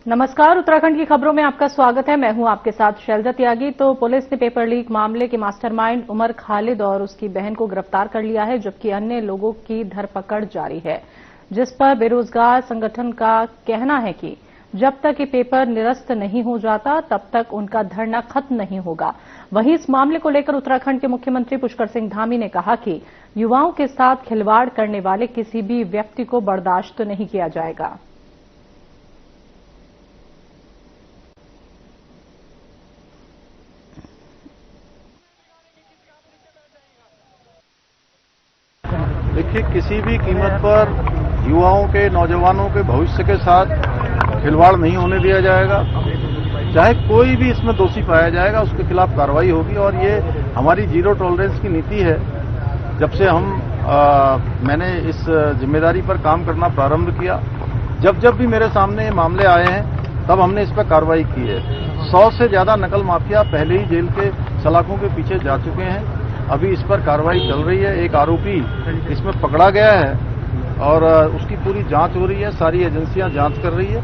नमस्कार, उत्तराखंड की खबरों में आपका स्वागत है। मैं हूं आपके साथ शैलजा त्यागी। तो पुलिस ने पेपर लीक मामले के मास्टरमाइंड उमर खालिद और उसकी बहन को गिरफ्तार कर लिया है, जबकि अन्य लोगों की धरपकड़ जारी है, जिस पर बेरोजगार संगठन का कहना है कि जब तक ये पेपर निरस्त नहीं हो जाता तब तक उनका धरना खत्म नहीं होगा। वहीं इस मामले को लेकर उत्तराखंड के मुख्यमंत्री पुष्कर सिंह धामी ने कहा कि युवाओं के साथ खिलवाड़ करने वाले किसी भी व्यक्ति को बर्दाश्त नहीं किया जाएगा। देखिए, किसी भी कीमत पर युवाओं के, नौजवानों के भविष्य के साथ खिलवाड़ नहीं होने दिया जाएगा। चाहे कोई भी इसमें दोषी पाया जाएगा, उसके खिलाफ कार्रवाई होगी और ये हमारी जीरो टॉलरेंस की नीति है। जब से मैंने इस जिम्मेदारी पर काम करना प्रारंभ किया, जब भी मेरे सामने ये मामले आए हैं तब हमने इस पर कार्रवाई की है। 100 से ज्यादा नकल माफिया पहले ही जेल के सलाखों के पीछे जा चुके हैं। अभी इस पर कार्रवाई चल रही है। एक आरोपी इसमें पकड़ा गया है और उसकी पूरी जांच हो रही है। सारी एजेंसियां जांच कर रही है।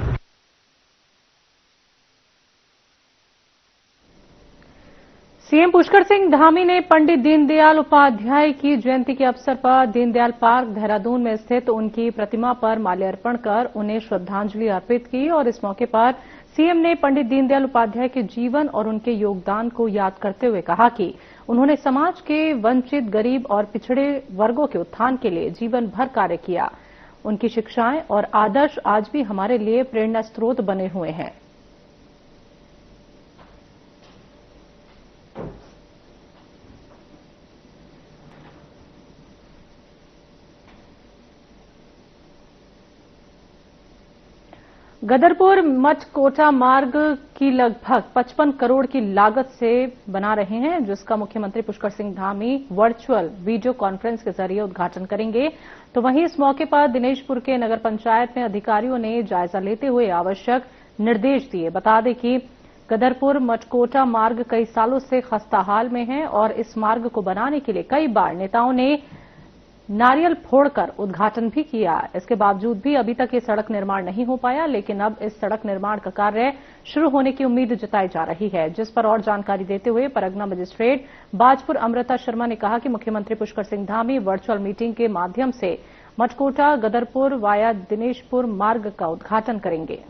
सीएम पुष्कर सिंह धामी ने पंडित दीनदयाल उपाध्याय की जयंती के अवसर पर दीनदयाल पार्क देहरादून में स्थित उनकी प्रतिमा पर माल्यार्पण कर उन्हें श्रद्धांजलि अर्पित की और इस मौके पर सीएम ने पंडित दीनदयाल उपाध्याय के जीवन और उनके योगदान को याद करते हुए कहा कि उन्होंने समाज के वंचित, गरीब और पिछड़े वर्गों के उत्थान के लिए जीवन भर कार्य किया। उनकी शिक्षाएं और आदर्श आज भी हमारे लिए प्रेरणा स्रोत बने हुए हैं। गदरपुर मचकोटा मार्ग की लगभग 55 करोड़ की लागत से बना रहे हैं, जिसका मुख्यमंत्री Pushkar Singh Dhami virtual video conference के जरिए उद्घाटन करेंगे। तो वहीं इस मौके पर दिनेशपुर के नगर पंचायत में अधिकारियों ने जायजा लेते हुए आवश्यक निर्देश दिए। बता दें कि गदरपुर मचकोटा मार्ग कई सालों से खस्ताहाल में है और इस मार्ग को बनाने के लिए कई बार नेताओं ने नारियल फोड़कर उद्घाटन भी किया। इसके बावजूद भी अभी तक ये सड़क निर्माण नहीं हो पाया, लेकिन अब इस सड़क निर्माण का कार्य शुरू होने की उम्मीद जताई जा रही है, जिस पर और जानकारी देते हुए परगना मजिस्ट्रेट बाजपुर अमृता शर्मा ने कहा कि मुख्यमंत्री पुष्कर सिंह धामी वर्चुअल मीटिंग के माध्यम से मचकोटा गदरपुर वाया दिनेशपुर मार्ग का उद्घाटन करेंगे।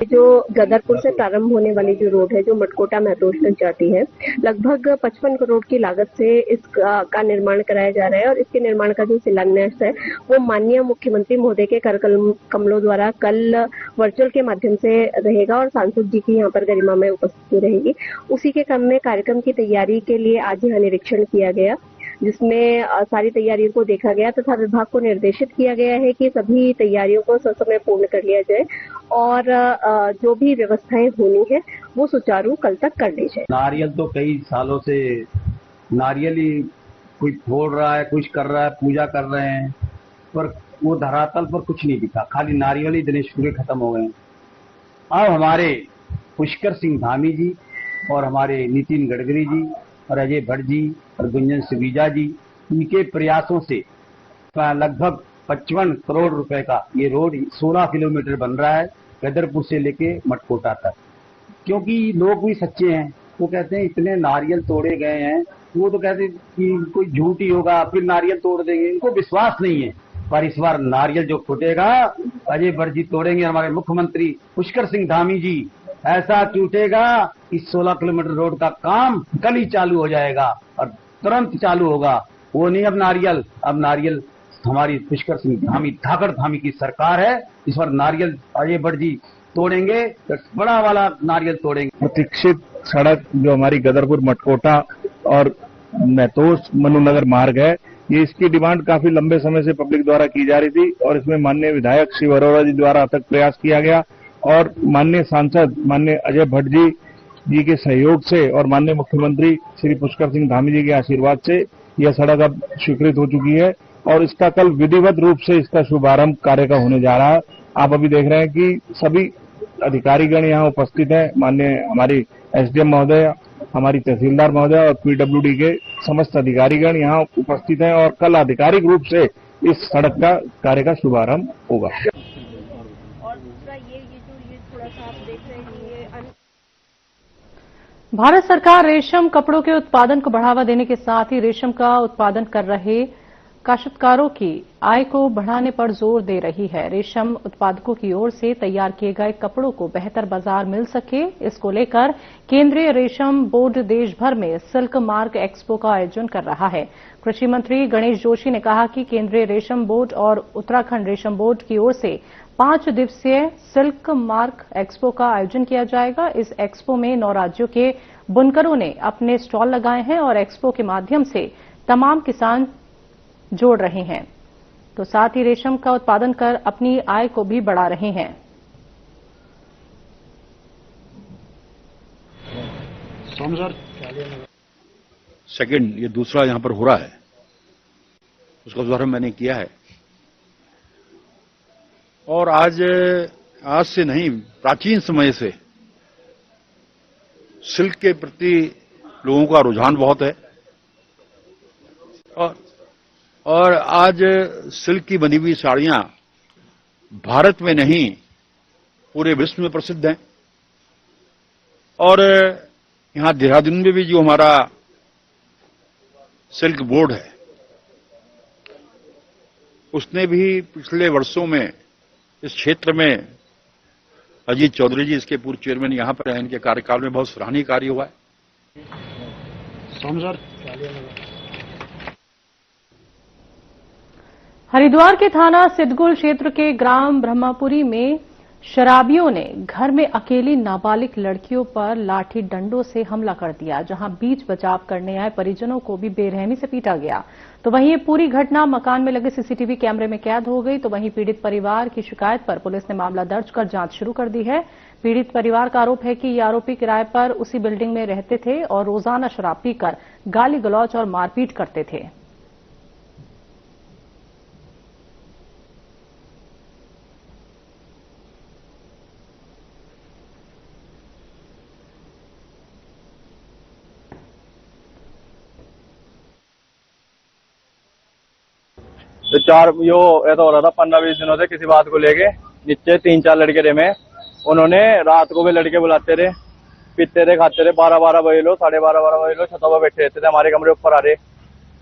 जो गदरपुर से प्रारंभ होने वाली जो रोड है, जो मटकोटा महतोज तक जाती है, लगभग 55 करोड़ की लागत से इसका निर्माण कराया जा रहा है और इसके निर्माण का जो शिलान्यास है वो माननीय मुख्यमंत्री महोदय के कर कमलों द्वारा कल वर्चुअल के माध्यम से रहेगा और सांसद जी की यहाँ पर गरिमा में उपस्थिति रहेगी। उसी के क्रम में कार्यक्रम की तैयारी के लिए आज यहाँ निरीक्षण किया गया, जिसमें सारी तैयारियों को देखा गया तथा विभाग को निर्देशित किया गया है कि सभी तैयारियों को ससमय पूर्ण कर लिया जाए और जो भी व्यवस्थाएं होनी है वो सुचारू कल तक कर ली जाए। नारियल तो कई सालों से नारियल ही कोई फोड़ रहा है, कुछ कर रहा है, पूजा कर रहे हैं, पर वो धरातल पर कुछ नहीं दिखा। खाली नारियल ही दिनेशपुर खत्म हो गए। अब हमारे पुष्कर सिंह धामी जी और हमारे नितिन गडकरी जी और अजय भट्ट जी और गुंजन सुबीजा जी, इनके प्रयासों से लगभग 55 करोड़ रुपए का ये रोड 16 किलोमीटर बन रहा है, गदरपुर से लेके मटकोटा तक। क्योंकि लोग भी सच्चे हैं, वो कहते हैं इतने नारियल तोड़े गए हैं, वो तो कहते हैं कि कोई झूठ ही होगा, फिर नारियल तोड़ देंगे। इनको विश्वास नहीं है, पर इस बार नारियल जो फूटेगा अजय भट्ट जी तोड़ेंगे। हमारे मुख्यमंत्री पुष्कर सिंह धामी जी ऐसा टूटेगा कि 16 किलोमीटर रोड का काम कल ही चालू हो जाएगा और तुरंत चालू होगा। वो नहीं अब नारियल हमारी पुष्कर सिंह धामी धाकड़ धामी की सरकार है। इस बार नारियल अजय भट्ट जी तोड़ेंगे, तो बड़ा वाला नारियल तोड़ेंगे। प्रतीक्षित सड़क जो हमारी गदरपुर मटकोटा और महतोज मनुनगर मार्ग है, ये इसकी डिमांड काफी लंबे समय से पब्लिक द्वारा की जा रही थी और इसमें माननीय विधायक शिव अरोड़ा जी द्वारा अथक प्रयास किया गया और माननीय सांसद माननीय अजय भट्ट जी के सहयोग से और माननीय मुख्यमंत्री श्री पुष्कर सिंह धामी जी के आशीर्वाद से यह सड़क अब स्वीकृत हो चुकी है और इसका कल विधिवत रूप से इसका शुभारंभ कार्य का होने जा रहा है। आप अभी देख रहे हैं कि सभी अधिकारीगण यहाँ उपस्थित हैं। माननीय हमारी एसडीएम महोदय हमारी तहसीलदार महोदय और पीडब्ल्यूडी के समस्त अधिकारीगण यहाँ उपस्थित हैं और कल आधिकारिक रूप से इस सड़क का कार्य का शुभारंभ होगा। और दूसरा ये थोड़ा सा आप देख रहे हैं ये भारत सरकार रेशम कपड़ों के उत्पादन को बढ़ावा देने के साथ ही रेशम का उत्पादन कर रहे काश्तकारों की आय को बढ़ाने पर जोर दे रही है। रेशम उत्पादकों की ओर से तैयार किए गए कपड़ों को बेहतर बाजार मिल सके, इसको लेकर केंद्रीय रेशम बोर्ड देश भर में सिल्क मार्क एक्सपो का आयोजन कर रहा है। कृषि मंत्री गणेश जोशी ने कहा कि केंद्रीय रेशम बोर्ड और उत्तराखंड रेशम बोर्ड की ओर से 5 दिवसीय सिल्क मार्क एक्सपो का आयोजन किया जाएगा। इस एक्सपो में 9 राज्यों के बुनकरों ने अपने स्टॉल लगाए हैं और एक्सपो के माध्यम से तमाम किसान जोड़ रहे हैं, तो साथ ही रेशम का उत्पादन कर अपनी आय को भी बढ़ा रहे हैं। सेकंड ये दूसरा यहां पर हो रहा है, उसका शुभारंभ मैंने किया है और आज से नहीं, प्राचीन समय से सिल्क के प्रति लोगों का रुझान बहुत है और आज सिल्क की बनी हुई साड़ियां भारत में नहीं पूरे विश्व में प्रसिद्ध हैं। और यहां देहरादून में भी जो हमारा सिल्क बोर्ड है उसने भी पिछले वर्षों में इस क्षेत्र में अजीत चौधरी जी इसके पूर्व चेयरमैन यहां पर हैं, इनके कार्यकाल में बहुत सराहनीय कार्य हुआ है। हरिद्वार के थाना सिद्धगुल क्षेत्र के ग्राम ब्रह्मापुरी में शराबियों ने घर में अकेली नाबालिग लड़कियों पर लाठी डंडों से हमला कर दिया, जहां बीच बचाव करने आए परिजनों को भी बेरहमी से पीटा गया। तो वहीं ये पूरी घटना मकान में लगे सीसीटीवी कैमरे में कैद हो गई। तो वहीं पीड़ित परिवार की शिकायत पर पुलिस ने मामला दर्ज कर जांच शुरू कर दी है। पीड़ित परिवार का आरोप है कि ये आरोपी किराए पर उसी बिल्डिंग में रहते थे और रोजाना शराब पीकर गाली गलौज और मारपीट करते थे। तो ऐसा हो रहा था 15-20 दिनों से किसी बात को लेके नीचे 3-4 लड़के थे में उन्होंने रात को भी लड़के बुलाते रहे, पीते रहे, खाते रहे, 12-12 बजे लो, 12:30 बजे लो छतों पर बैठे रहते थे, हमारे कमरे ऊपर आ रहे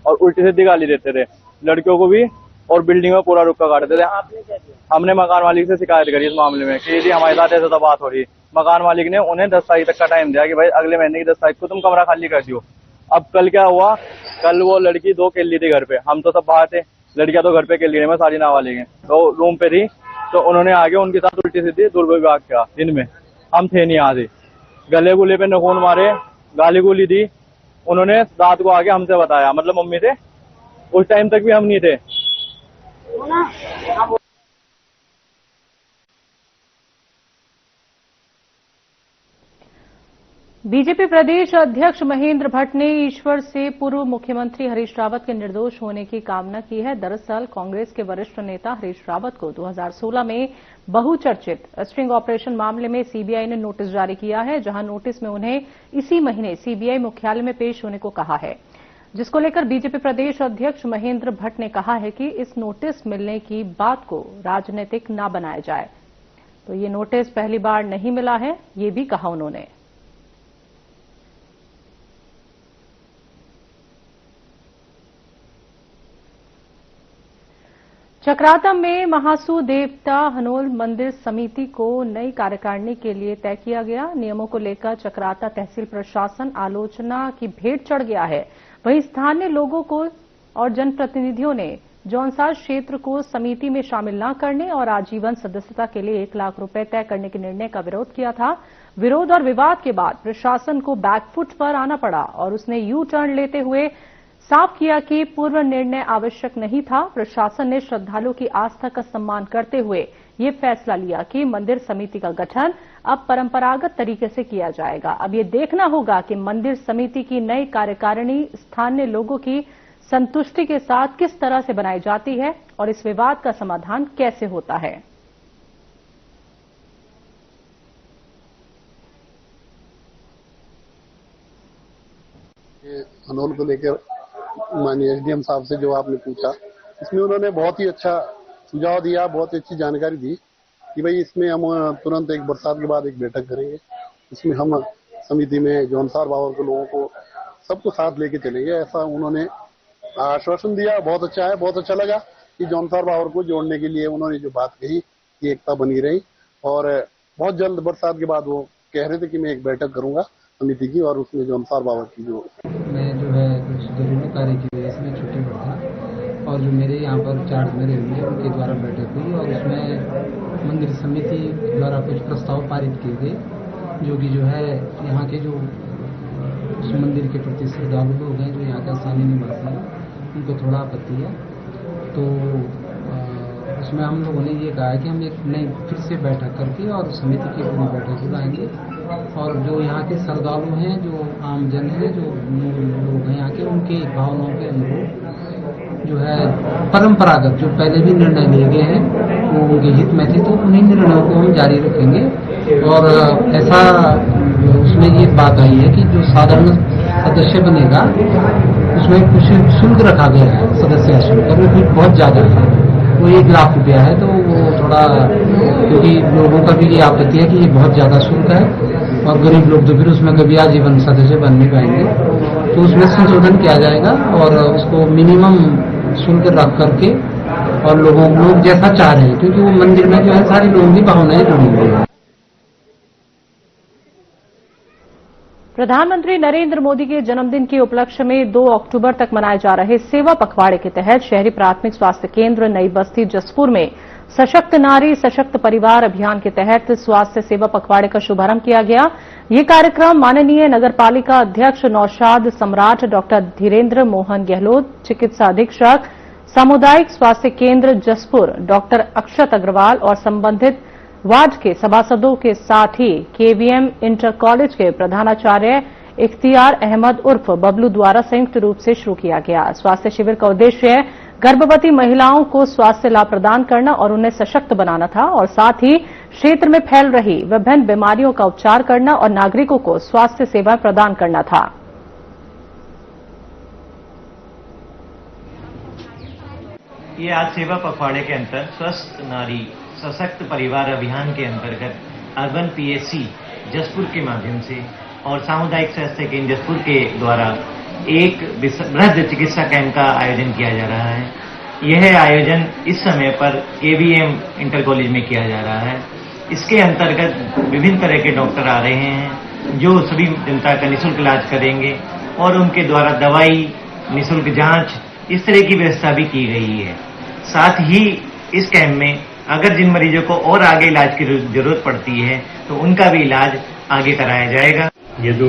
और उल्टी सीधी गाली देते थे लड़कियों को भी और बिल्डिंग में पूरा रुक्का काटते थे। हमने मकान मालिक से शिकायत करी इस मामले में कि यदि हमारे साथ ऐसा तो बात हो रही। मकान मालिक ने उन्हें 10 तारीख तक का टाइम दिया कि भाई अगले महीने की 10 तारीख को तुम कमरा खाली कर दियो। अब कल क्या हुआ, कल वो लड़की 2 केली थी घर पे, हम तो सब बाहर थे, लड़कियां तो घर पे केली रही में सारी नाबालिग हैं, तो रूम पे थी। तो उन्होंने आगे उनके साथ उल्टी सीधी दुर्व्यवहार किया। दिन में हम थे नहीं, आधे गले गुले पे नखून मारे, गाली गुली दी। उन्होंने रात को आगे हमसे बताया, मतलब मम्मी थे, उस टाइम तक भी हम नहीं थे। बीजेपी प्रदेश अध्यक्ष महेंद्र भट्ट ने ईश्वर से पूर्व मुख्यमंत्री हरीश रावत के निर्दोष होने की कामना की है। दरअसल कांग्रेस के वरिष्ठ नेता हरीश रावत को 2016 में बहुचर्चित स्ट्रिंग ऑपरेशन मामले में सीबीआई ने नोटिस जारी किया है, जहां नोटिस में उन्हें इसी महीने सीबीआई मुख्यालय में पेश होने को कहा है, जिसको लेकर बीजेपी प्रदेश अध्यक्ष महेंद्र भट्ट ने कहा है कि इस नोटिस मिलने की बात को राजनीतिक न बनाया जाए। तो ये नोटिस पहली बार नहीं मिला है, ये भी कहा उन्होंने। चक्राता में महासू देवता हनोल मंदिर समिति को नई कार्यकारिणी के लिए तय किया गया। नियमों को लेकर चक्राता तहसील प्रशासन आलोचना की भेंट चढ़ गया है। वहीं स्थानीय लोगों को और जनप्रतिनिधियों ने जौनसार क्षेत्र को समिति में शामिल न करने और आजीवन सदस्यता के लिए 1 लाख रुपए तय करने के निर्णय का विरोध किया था। विरोध और विवाद के बाद प्रशासन को बैकफुट पर आना पड़ा और उसने यू टर्न लेते हुए साफ किया कि पूर्व निर्णय आवश्यक नहीं था। प्रशासन ने श्रद्धालुओं की आस्था का सम्मान करते हुए ये फैसला लिया कि मंदिर समिति का गठन अब परंपरागत तरीके से किया जाएगा। अब ये देखना होगा कि मंदिर समिति की नई कार्यकारिणी स्थानीय लोगों की संतुष्टि के साथ किस तरह से बनाई जाती है और इस विवाद का समाधान कैसे होता है। हनोल को लेकर माननीय एसडीएम साहब से जो आपने पूछा, इसमें उन्होंने बहुत ही अच्छा सुझाव दिया, बहुत ही अच्छी जानकारी दी कि भाई इसमें हम तुरंत एक बरसात के बाद एक बैठक करेंगे। इसमें हम समिति में जौनसार बावर के लोगों को सबको साथ लेके चलेंगे, ऐसा उन्होंने आश्वासन दिया। बहुत अच्छा है, बहुत अच्छा लगा कि जौनसार बावर को जोड़ने के लिए उन्होंने जो बात कही कि एकता बनी रही। और बहुत जल्द बरसात के बाद वो कह रहे थे कि मैं एक बैठक करूंगा समिति की, और उसमें जौनसार बावर की मैं जो है कुछ घरेलू कार्य की वजह से मैं छुट्टी पर था, और जो मेरे यहाँ पर चार्ज में रहे उनके द्वारा बैठक हुई और उसमें मंदिर समिति द्वारा कुछ प्रस्ताव पारित किए गए, जो कि जो है यहाँ के जो उस मंदिर के प्रति श्रद्धालु लोग हैं, जो यहाँ के स्थानीय निवासी हैं, उनको थोड़ा आपत्ति है। तो उसमें हम लोगों ने ये कहा है कि हम एक नई फिर से बैठक करके और समिति की पूरी बैठक बुलाएंगे, और जो यहाँ के श्रद्धालु हैं, जो आम जन हैं, जो लोग हैं यहाँ के, उनकी भावनाओं के अनुरूप जो है परंपरागत जो पहले भी निर्णय लिए गए हैं वो उनके हित में थे, तो उन्हीं निर्णयों को हम जारी रखेंगे। और ऐसा उसमें ये बात आई है कि जो साधारण सदस्य बनेगा उसमें कुछ शुल्क रखा गया है, सदस्य शुल्क, और वो कुछ बहुत ज्यादा है, वो 1 लाख रुपया है। तो वो थोड़ा, क्योंकि लोगों का भी ये आपत्ति है कि ये बहुत ज्यादा शुल्क है और गरीब लोग तो फिर उसमें कभी आजीवन सदस्य बन नहीं पाएंगे, तो उसमें संशोधन किया जाएगा और उसको मिनिमम शुल्क रख करके, और लोग जैसा चाह रहे हैं, क्योंकि वो मंदिर में जो है सारी लोगों की भावनाएं जुड़ी हुई है। प्रधानमंत्री नरेंद्र मोदी के जन्मदिन के उपलक्ष्य में 2 अक्टूबर तक मनाए जा रहे सेवा पखवाड़े के तहत शहरी प्राथमिक स्वास्थ्य केंद्र नई बस्ती जसपुर में सशक्त नारी सशक्त परिवार अभियान के तहत स्वास्थ्य सेवा पखवाड़े का शुभारंभ किया गया। ये कार्यक्रम माननीय नगरपालिका अध्यक्ष नौशाद सम्राट, डॉक्टर धीरेन्द्र मोहन गहलोत, चिकित्सा अधीक्षक सामुदायिक स्वास्थ्य केंद्र जसपुर डॉक्टर अक्षत अग्रवाल और संबंधित वार्ड के सभासदों के साथ ही केवीएम इंटर कॉलेज के प्रधानाचार्य इख्तियार अहमद उर्फ बबलू द्वारा संयुक्त रूप से शुरू किया गया। स्वास्थ्य शिविर का उद्देश्य गर्भवती महिलाओं को स्वास्थ्य लाभ प्रदान करना और उन्हें सशक्त बनाना था, और साथ ही क्षेत्र में फैल रही विभिन्न बीमारियों का उपचार करना और नागरिकों को स्वास्थ्य सेवाएं प्रदान करना था। ये आज सेवा पखवाड़े के अंतर्गत स्वस्थ नारी सशक्त परिवार अभियान के अंतर्गत अर्बन पीएचसी जसपुर के माध्यम से और सामुदायिक स्वास्थ्य केंद्र जसपुर के द्वारा एक वृहद चिकित्सा कैंप का आयोजन किया जा रहा है। यह आयोजन इस समय पर केवीएम इंटर कॉलेज में किया जा रहा है। इसके अंतर्गत विभिन्न तरह के डॉक्टर आ रहे हैं जो सभी जनता का निःशुल्क इलाज करेंगे, और उनके द्वारा दवाई, निःशुल्क जांच, इस तरह की व्यवस्था भी की गई है। साथ ही इस कैंप में अगर जिन मरीजों को और आगे इलाज की जरूरत पड़ती है तो उनका भी इलाज आगे कराया जाएगा। ये जो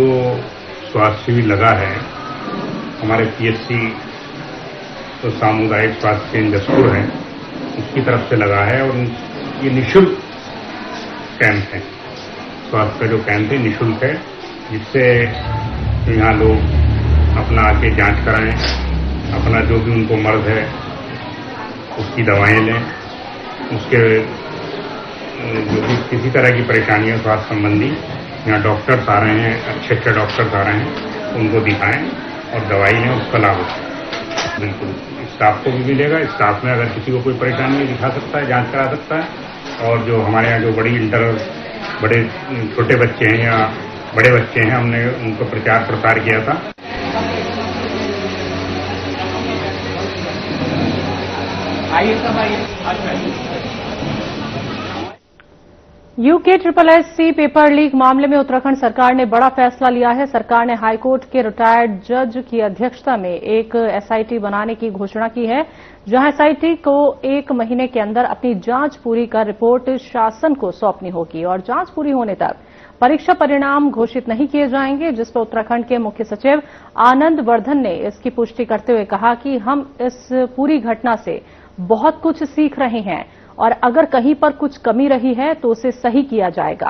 स्वास्थ्य शिविर लगा है हमारे पीएचसी तो सामुदायिक स्वास्थ्य केंद्र जसपुर है, उसकी तरफ से लगा है, और ये निःशुल्क कैंप है। स्वास्थ्य का जो कैंप है निःशुल्क है, जिससे यहाँ लोग अपना आके जांच कराएं, अपना जो भी उनको मर्ज है उसकी दवाएं लें, उसके जो भी किसी तरह की परेशानियां स्वास्थ्य संबंधी, यहाँ डॉक्टर्स आ रहे हैं, अच्छे डॉक्टर्स आ रहे हैं, उनको दिखाएं और दवाई लें, उसका लाभ हो। बिल्कुल स्टाफ को भी मिलेगा। स्टाफ में अगर किसी को कोई परेशानी है दिखा सकता है, जांच करा सकता है। और जो हमारे यहाँ जो बड़े छोटे बच्चे हैं या बड़े बच्चे हैं, हमने उनको प्रचार प्रसार किया था। UKSSC पेपर लीक मामले में उत्तराखंड सरकार ने बड़ा फैसला लिया है। सरकार ने हाईकोर्ट के रिटायर्ड जज की अध्यक्षता में एक एसआईटी बनाने की घोषणा की है, जहां एसआईटी को 1 महीने के अंदर अपनी जांच पूरी कर रिपोर्ट शासन को सौंपनी होगी, और जांच पूरी होने तक परीक्षा परिणाम घोषित नहीं किए जाएंगे, जिस पर उत्तराखंड के मुख्य सचिव आनंद वर्धन ने इसकी पुष्टि करते हुए कहा कि हम इस पूरी घटना से बहुत कुछ सीख रहे हैं और अगर कहीं पर कुछ कमी रही है तो उसे सही किया जाएगा।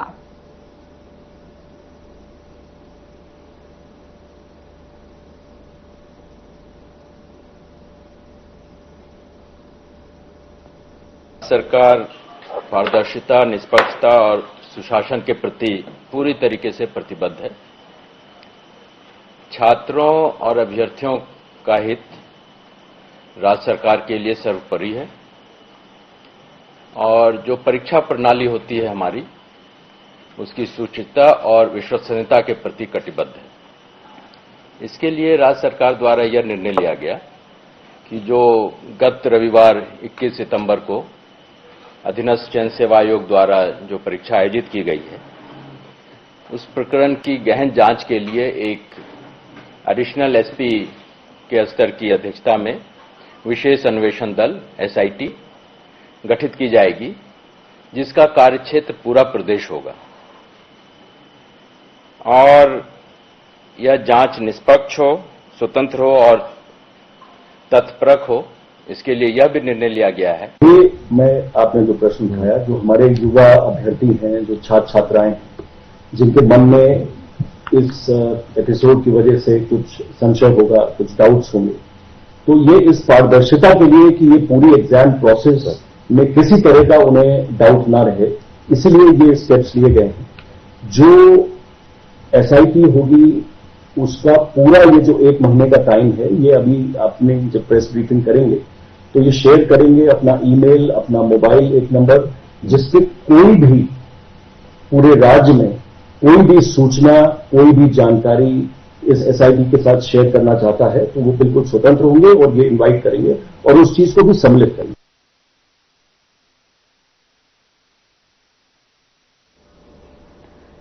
सरकार पारदर्शिता, निष्पक्षता और सुशासन के प्रति पूरी तरीके से प्रतिबद्ध है। छात्रों और अभ्यर्थियों का हित राज्य सरकार के लिए सर्वोपरि है और जो परीक्षा प्रणाली होती है हमारी, उसकी शुचिता और विश्वसनीयता के प्रति कटिबद्ध है। इसके लिए राज्य सरकार द्वारा यह निर्णय लिया गया कि जो गत रविवार 21 सितंबर को अधीनस्थ चयन सेवा आयोग द्वारा जो परीक्षा आयोजित की गई है, उस प्रकरण की गहन जांच के लिए एक एडिशनल एसपी के स्तर की अध्यक्षता में विशेष अन्वेषण दल SIT गठित की जाएगी, जिसका कार्यक्षेत्र पूरा प्रदेश होगा और यह जांच निष्पक्ष हो, स्वतंत्र हो और तथ्यपरक हो। इसके लिए यह भी निर्णय लिया गया है। ये मैं आपने जो प्रश्न उठाया, जो हमारे युवा अभ्यर्थी हैं, जो छात्र छात्राएं, जिनके मन में इस एपिसोड की वजह से कुछ संशय होगा, कुछ डाउट्स होंगे, तो ये इस पारदर्शिता के लिए कि ये पूरी एग्जाम प्रोसेस में किसी तरह का उन्हें डाउट ना रहे, इसलिए ये स्टेप्स लिए गए हैं। जो SIT होगी उसका पूरा ये जो 1 महीने का टाइम है, ये अभी आपने जब प्रेस ब्रीफिंग करेंगे तो ये शेयर करेंगे अपना ईमेल, अपना मोबाइल एक नंबर, जिससे कोई भी पूरे राज्य में कोई भी सूचना, कोई भी जानकारी इस SIT के साथ शेयर करना चाहता है तो वो बिल्कुल स्वतंत्र होंगे और ये इनवाइट करेंगे और उस चीज को भी सम्मिलित करेंगे।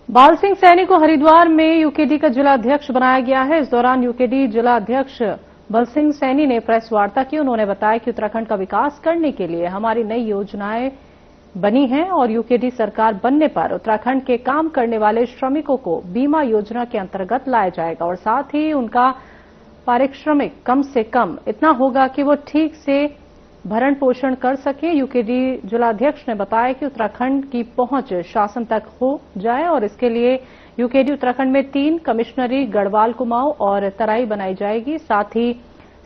बाल सिंह सैनी को हरिद्वार में UKD का जिलाध्यक्ष बनाया गया है। इस दौरान UKD जिलाध्यक्ष बल सिंह सैनी ने प्रेस वार्ता की। उन्होंने बताया कि उत्तराखंड का विकास करने के लिए हमारी नई योजनाएं बनी हैं और UKD सरकार बनने पर उत्तराखंड के काम करने वाले श्रमिकों को बीमा योजना के अंतर्गत लाया जाएगा और साथ ही उनका पारिश्रमिक कम से कम इतना होगा कि वो ठीक से भरण पोषण कर सके। UKD जिलाध्यक्ष ने बताया कि उत्तराखंड की पहुंच शासन तक हो जाए और इसके लिए UKD उत्तराखंड में 3 कमिश्नरी गढ़वाल, कुमाऊं और तराई बनाई जाएगी। साथ ही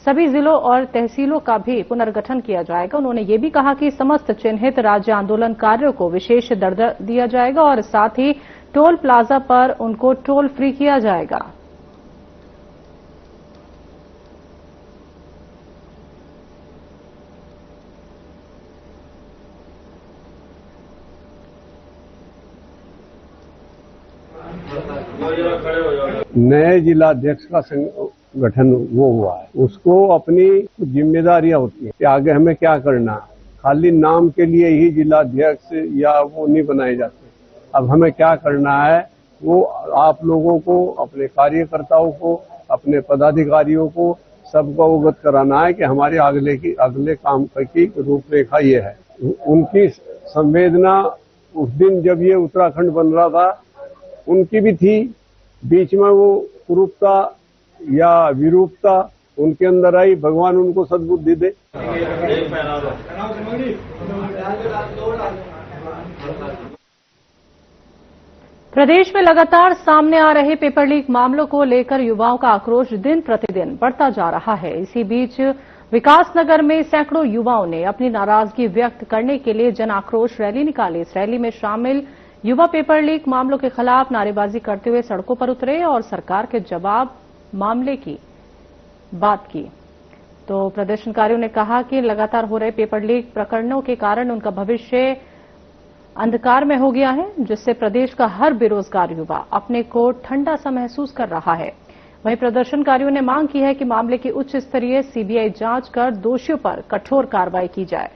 सभी जिलों और तहसीलों का भी पुनर्गठन किया जाएगा। उन्होंने ये भी कहा कि समस्त चिन्हित राज्य आंदोलनकारियों को विशेष दर्जा दिया जाएगा और साथ ही टोल प्लाजा पर उनको टोल फ्री किया जाएगा। नए जिलाध्यक्ष का गठन वो हुआ है, उसको अपनी जिम्मेदारियां होती है कि आगे हमें क्या करना। खाली नाम के लिए ही जिलाध्यक्ष या वो नहीं बनाए जाते। अब हमें क्या करना है वो आप लोगों को, अपने कार्यकर्ताओं को, अपने पदाधिकारियों को सबको अवगत कराना है कि हमारे अगले काम की रूपरेखा ये है। उनकी संवेदना उस दिन जब ये उत्तराखंड बन रहा था उनकी भी थी, बीच में वो कुरूपता या विरूपता उनके अंदर आई, भगवान उनको सद्बुद्धि दे। प्रदेश में लगातार सामने आ रहे पेपर लीक मामलों को लेकर युवाओं का आक्रोश दिन प्रतिदिन बढ़ता जा रहा है। इसी बीच विकासनगर में सैकड़ों युवाओं ने अपनी नाराजगी व्यक्त करने के लिए जन आक्रोश रैली निकाली। इस रैली में शामिल युवा पेपर लीक मामलों के खिलाफ नारेबाजी करते हुए सड़कों पर उतरे और सरकार के जवाब मामले की बात की। तो प्रदर्शनकारियों ने कहा कि लगातार हो रहे पेपर लीक प्रकरणों के कारण उनका भविष्य अंधकार में हो गया है, जिससे प्रदेश का हर बेरोजगार युवा अपने को ठंडा सा महसूस कर रहा है। वहीं प्रदर्शनकारियों ने मांग की है कि मामले की उच्च स्तरीय CBI जांच कर दोषियों पर कठोर कार्रवाई की जाए।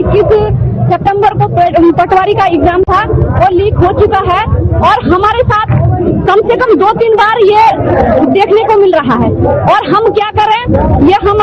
21 सितंबर को पटवारी का एग्जाम था और लीक हो चुका है और हमारे साथ कम से कम 2-3 बार ये देखने को मिल रहा है और हम क्या करें, ये हम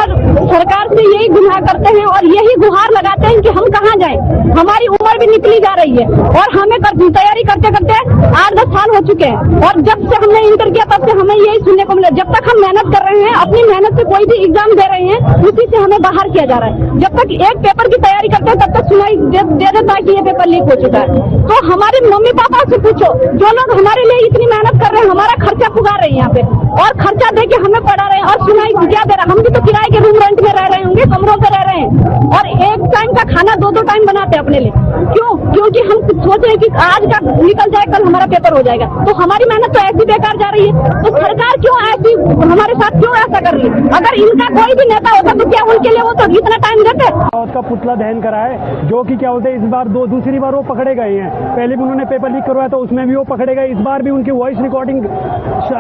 सरकार से यही गुहार करते हैं और यही गुहार लगाते हैं कि हम कहाँ जाएं। हमारी उम्र भी निकली जा रही है और हमें तैयारी करते करते 8-10 साल हो चुके हैं और जब से हमने इंटर किया तब से हमें यही सुनने को मिला। जब तक हम मेहनत कर रहे हैं, अपनी मेहनत से कोई भी एग्जाम दे रहे हैं, उसी से हमें बाहर किया जा रहा है। जब तक एक पेपर की तैयारी करते हैं तब तक सुनाई दे देता है कि ये पेपर लीक हो चुका है। तो हमारे मम्मी पापा से पूछो, जो लोग हमारे लिए इतनी मेहनत कर रहे हैं, हमारा खर्चा पुकार रहे हैं यहाँ पे और खर्चा दे के हमें पढ़ा रहे हैं और सुनाई क्या दे रहा। हम भी तो किराए के रूम रेंट में रह रहे होंगे, कमरों पे रह रहे हैं, और एक टाइम का खाना 2-2 टाइम बनाते हैं अपने लिए। क्यों? क्योंकि हम सोच रहे हैं कि आज का निकल जाए, कल हमारा पेपर हो जाएगा। तो हमारी मेहनत तो ऐसी बेकार जा रही है। तो सरकार क्यों ऐसी हमारे साथ क्यों ऐसा कर रही है? अगर इनका कोई भी नेता होता तो क्या उनके लिए वो तो इतना टाइम देते? उसका पुतला दहन करा है, जो कि क्या बोलते हैं, इस बार दूसरी बार वो पकड़े गए हैं। पहले भी उन्होंने पेपर लीक करवाया तो उसमें भी वो पकड़े गए। इस बार भी उनकी वॉइस रिकॉर्डिंग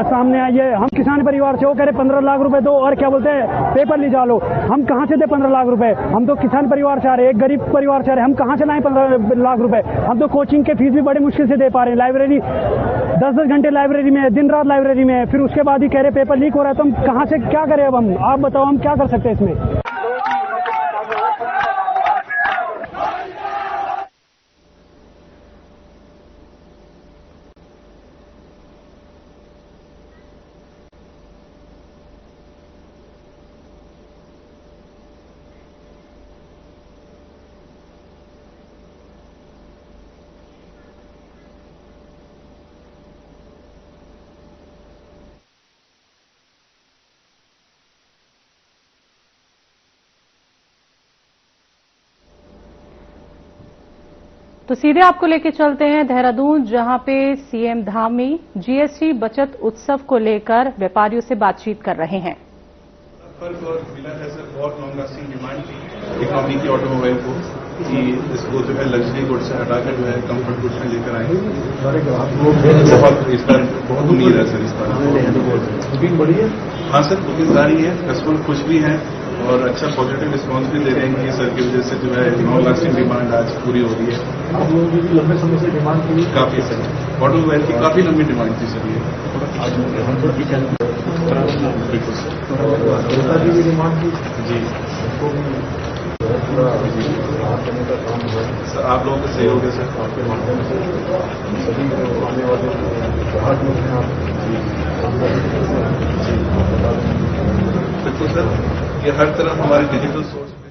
सामने आई है। हम किसान परिवार से, वो कह रहे 15 लाख रुपए दो और क्या बोलते हैं पेपर ली जा लो। हम कहां से दे 15 लाख रुपए? हम तो किसान परिवार से आ रहे हैं, एक गरीब परिवार से आ रहे हैं, हम कहां से लाएं 15 लाख रुपए? हम तो कोचिंग के फीस भी बड़े मुश्किल से दे पा रहे हैं। लाइब्रेरी 10-10 घंटे लाइब्रेरी में है, दिन रात लाइब्रेरी में है, फिर उसके बाद ही कह रहे पेपर लीक हो रहा है। तो हम कहां से क्या करें? अब हम आप बताओ, हम क्या कर सकते हैं इसमें? तो सीधे आपको लेके चलते हैं देहरादून, जहां पे सीएम धामी जीएसटी बचत उत्सव को लेकर व्यापारियों से बातचीत कर रहे हैं। फर्क और मिला है सर, बहुत लॉन्ग लास्टिंग डिमांड थी इकोनॉमी की ऑटोमोबाइल को कि इसको जो है लग्जरी गुड से हटाकर जो है कंफर्ट गुड्स में लेकर आए। बहुत इस पर बहुत उम्मीद है सर। इस पर बुकिंग बढ़ी है? हाँ सर, बुकिंग आ रही है, कस्टमर खुश भी हैं और अच्छा पॉजिटिव रिस्पांस भी दे रहे हैं कि सर की वजह से जो है लॉन्ग लास्टिंग डिमांड आज पूरी हो रही है। आप लोगों की लंबे समय से डिमांड थी काफी सर, ऑटोमोबाइल की काफी लंबी डिमांड थी सर। ये बिल्कुल सर, की भी डिमांड थी जी। सर आप लोगों का सहयोग है सर, आपके माध्यम से सभी आने वाले ग्राहक लोग हैं आप जी बिल्कुल सर, ये हर तरफ हमारे डिजिटल सोर्स पे।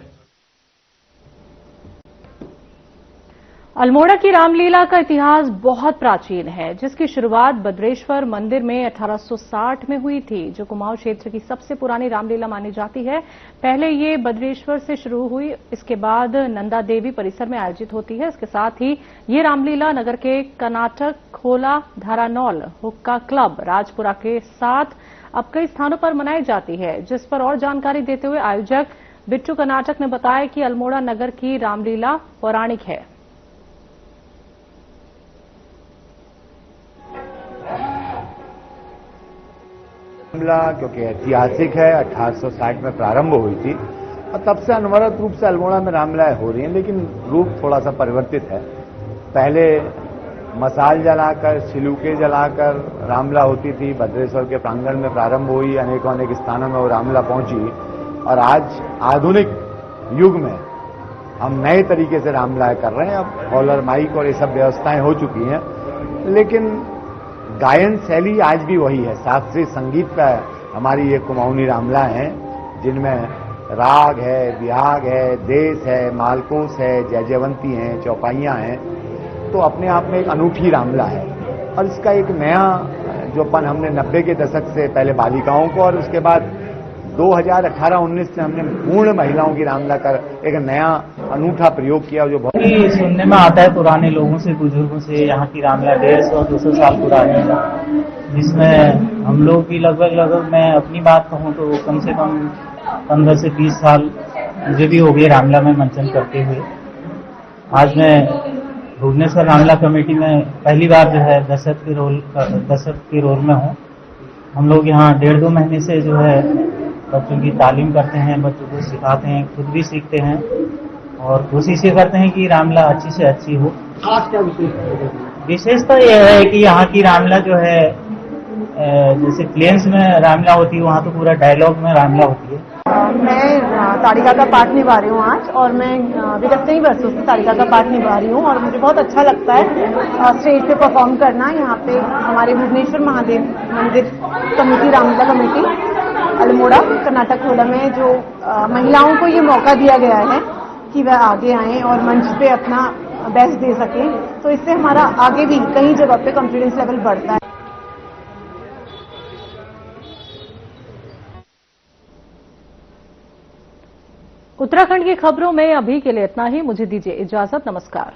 अल्मोड़ा की रामलीला का इतिहास बहुत प्राचीन है, जिसकी शुरुआत बद्रेश्वर मंदिर में 1860 में हुई थी, जो कुमाऊं क्षेत्र की सबसे पुरानी रामलीला मानी जाती है। पहले ये बद्रेश्वर से शुरू हुई, इसके बाद नंदा देवी परिसर में आयोजित होती है। इसके साथ ही ये रामलीला नगर के कर्नाटक, खोला, धारानौल, हुक्का क्लब, राजपुरा के साथ अब कई स्थानों पर मनाई जाती है। जिस पर और जानकारी देते हुए आयोजक बिट्टू कर्नाटक ने बताया कि अल्मोड़ा नगर की रामलीला पौराणिक है। मामला क्योंकि ऐतिहासिक है, 1860 में प्रारंभ हुई थी और तब से अनवरत रूप से अल्मोड़ा में रामलीलाएं हो रही हैं, लेकिन रूप थोड़ा सा परिवर्तित है। पहले मसाल जलाकर, छिलूके जलाकर रामलीला होती थी, भद्रेश्वर के प्रांगण में प्रारंभ हुई, अनेकों अनेक स्थानों में वो रामलीला पहुंची और आज आधुनिक युग में हम नए तरीके से रामलीलाएं कर रहे हैं। अब हॉलर माइक और ये सब व्यवस्थाएं हो चुकी हैं, लेकिन गायन शैली आज भी वही है। शास्त्रीय संगीत का हमारी ये कुमाऊनी रामलीला है, जिनमें राग है, विहाग है, देश है, मालकोस है, जयजयवंती है, चौपाइयां हैं। तो अपने आप में एक अनूठी रामलीला है और इसका एक नया जोपन हमने 90 के दशक से पहले बालिकाओं को और उसके बाद 2018-19 से हमने पूर्ण महिलाओं की रामलीला कर एक नया अनूठा प्रयोग किया, जो बहुत सुनने में आता है पुराने लोगों से, बुजुर्गों से। यहाँ की रामलीला 150-200 साल पुरानी है, जिसमें हम लोग भी लगभग मैं अपनी बात कहूँ तो कम से कम 15 से 20 साल मुझे भी हो गए रामलीला में मंचन करते हुए। आज मैं भुवनेश्वर रामलीला कमेटी में पहली बार जो है दर्शक के रोल में हूँ। हम लोग यहाँ 1.5-2 महीने से जो है बच्चों की तालीम करते हैं, बच्चों को सिखाते हैं, खुद भी सीखते हैं और कोशिश ये करते हैं कि रामलीला अच्छी से अच्छी हो। खास क्या विशेषता यह है कि यहाँ की रामलीला जो है जैसे प्लेन्स में रामलीला होती है, वहाँ तो पूरा डायलॉग में रामलीला होती है। मैं ताड़िका का पाठ निभा रही हूँ आज, और मैं विगत कई वर्षों से ताड़िका का पाठ निभा रही हूँ और मुझे बहुत अच्छा लगता है स्टेज पे परफॉर्म करना। यहाँ पे हमारे भुवनेश्वर महादेव मंदिर कमेटी, रामलीला कमेटी अल्मोड़ा कर्नाटक खोला में जो महिलाओं को ये मौका दिया गया है कि वह आगे आएं और मंच पे अपना बेस्ट दे सकें, तो इससे हमारा आगे भी कई जगह पे कॉन्फिडेंस लेवल बढ़ता है। उत्तराखंड की खबरों में अभी के लिए इतना ही। मुझे दीजिए इजाजत। नमस्कार।